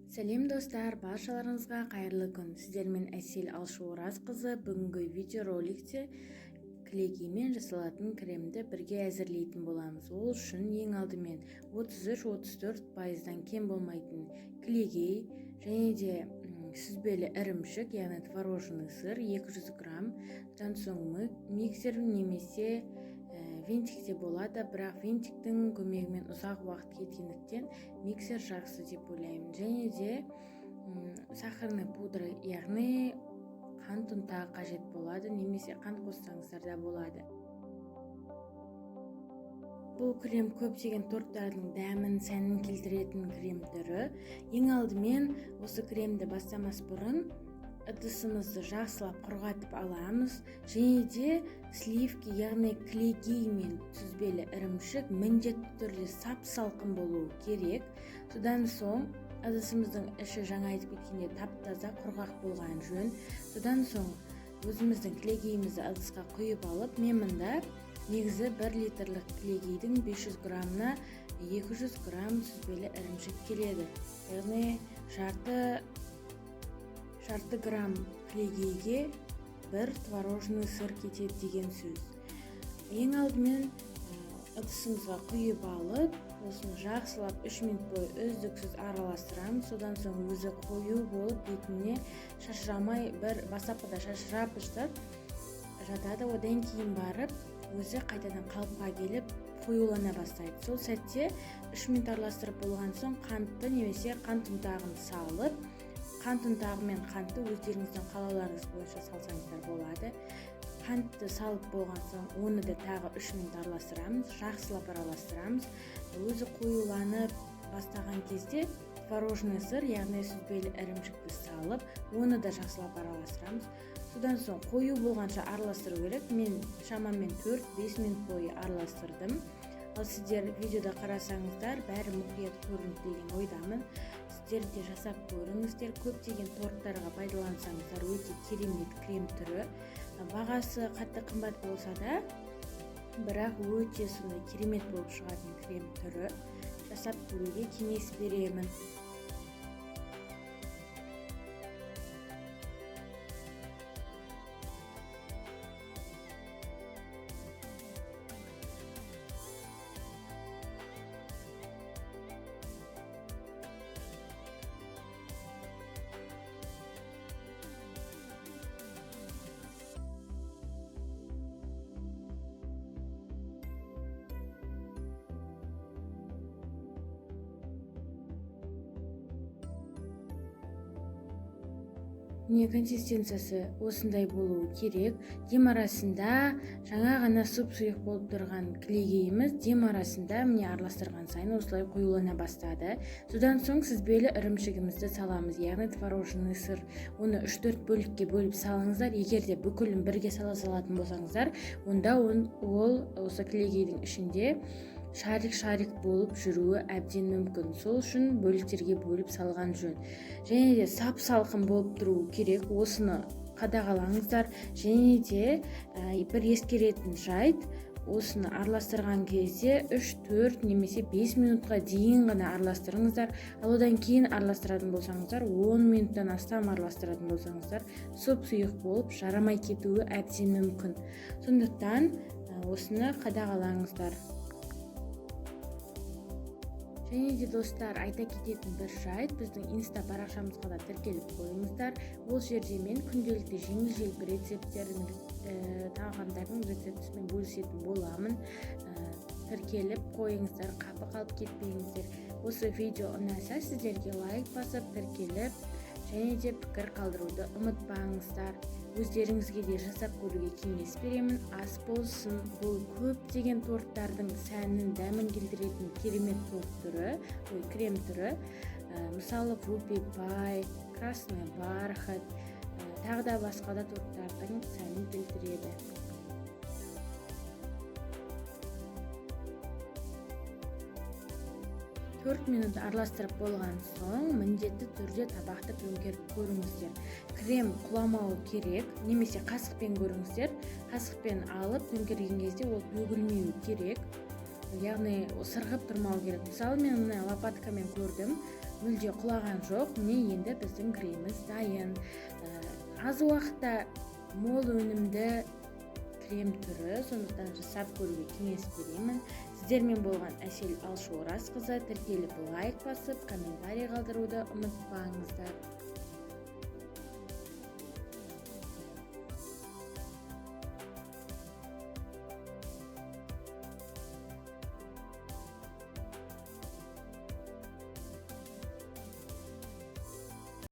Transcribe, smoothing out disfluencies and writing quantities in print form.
Сәлем достар, баршаларыңызға қайырлы күн. Сіздермен Әсел Алшораз-қызы бүгінгі видеороликте кілегеймен жасалатын кремді бірге әзірлейтін боламыз. Ол үшін ең алдымен 33-34% кем болмайтын кілегей және де сүзбелі ірімшік, яғни творожный сыр 200 грамм, содан соң миксер немесе винтикте болады, бірақ винтиктің көмегімен ұзақ уақыт кеткендіктен миксер жақсы деп ойлаймын. Және де сахарный пудра, яғни қант ұнтағы қажет болады, немесе қант қоссаңыздар да болады. Бұл крем көптеген торттардың дәмін, сәнін келтіретін крем түрі. Ең алдымен осы кремді бастамас бұрын ыдысымызды жақсылап құрғатып аламыз, және де сливки, яғни кілегей мен сүзбелі ірімшік міндетті түрде сап-салқын болуы керек. Содан соң ыдысымыздың іші жаңа айтып кеткенде тап-таза құрғақ болған жөн. Содан соң өзіміздің кілегейімізді ыдысқа құйып алып, мен мында негізі 1 литрлік кілегейдің 500 граммына 200 грамм сүзбелі ірімшік келеді. Яғни жарты грамм кілегейге 1 творожный сыр кетеді деген сөз. Ең алдымен ыдысымызға құйып алып, осыны жақсылап 3 минут бойы үздіксіз араластырамыз. Содан соң өзі қою болып, бетіне шашырамай, бір бастапқыда шашырап жатады. Одан кейін барып, өзі қайтадан қалыпқа келіп қоюлана бастайды. Сол сәтте 3 минут араластырып болған соң қантты немесе қант ұнтағын салып, қант ұнтағы мен қантты өздеріңіздің қалауларыңыз бойынша салсаңыздар болады. Қантты салып болған соң, оны да тағы 3 минут араластырамыз, жақсылап араластырамыз. Өзі қоюланып бастаған кезде творожный сыр, яғни сүзбелі ірімшікті салып, оны да жақсылап араластырамыз. Содан соң қою болғанша араластыру керек. Мен шамамен 4-5 минут бойы араластырдым. Ал сіздер видеода қарасаңыздар, бәрі мұқият көрінді деген ойдамын. Сіздер де жасап көріңіздер. Көптеген торттарға пайдалансаңыздар, өте керемет крем түрі. Бағасы қатты қымбат болса да, бірақ өте сондай керемет болып шығатын крем түрі. Жасап көруге кеңес беремін. Консистенциясы осындай болуы керек. Дем арасында жаңа ғана сұп-сұйық болып тұрған кілегейіміз дем арасында араластырған сайын осылай қоюлана бастады. Содан соң сүзбелі ірімшігімізді саламыз, яғни творожный сыр. Оны 3-4 бөлікке бөліп салыңыздар. Егер де бүкілін бірге салатын болсаңыздар, онда ол осы кілегейдің ішінде шарик болып жүруі әбден мүмкін. Сол үшін бөліктерге бөліп салған жөн. Және де сап-салқын болып тұруы керек. Осыны қадағалаңыздар. Және де бір ескеретін жайт, осыны араластырған кезде 3-4 немесе 5 минутқа дейін ғана араластырыңыздар. Ал одан кейін араластыратын болсаңыздар, 10 минуттан астам араластыратын болсаңыздар, сұп-сұйық болып жарамай кетуі әбден мүмкін. Сондықтан осыны қадағалаңыздар. Және де достар, айта кететін бір жайт, біздің инста парақшамызға да тіркеліп қойыңыздар. Ол жерде мен күнделікті жеңіл-желпі рецепттердің, тағамдардың рецептісімен бөлісетін боламын. Тіркеліп қойыңыздар, қапы қалып кетпеңіздер. Осы видео ұнаса, сіздерге лайк басып, тіркеліп, және де пікір қалдыруды ұмытпаңыздар. Өздеріңізге де жасап көруге кеңес беремін. Ас болсын, бұл көптеген торттардың сәнін, дәмін келтіретін керемет торт түрі, крем түрі. Мысалы, вупи пай, красный бархат, тағы да басқа да торттардың сәнін келтіреді. 4 минут араластырып болған соң, міндетті түрде табақты төңкеріп көріңіздер. Крем құламауы керек, немесе қасықпен көріңіздер. Қасықпен алып төңкерген кезде ол төгілмеуі керек. Яғни сырғып тұрмау керек. Мысалы, мен лопаткамен көрдім. мүлде құлаған жоқ. Міне енді біздің креміміз дайын. Аз уақытта мол өнімді крем түрі, сондықтан жасап көруге кеңес беремін. Сіздермен болған Әсел Алшоразқызы. Тіркеліп лайк басып, комментарий қалдыруды ұмытпаңыздар.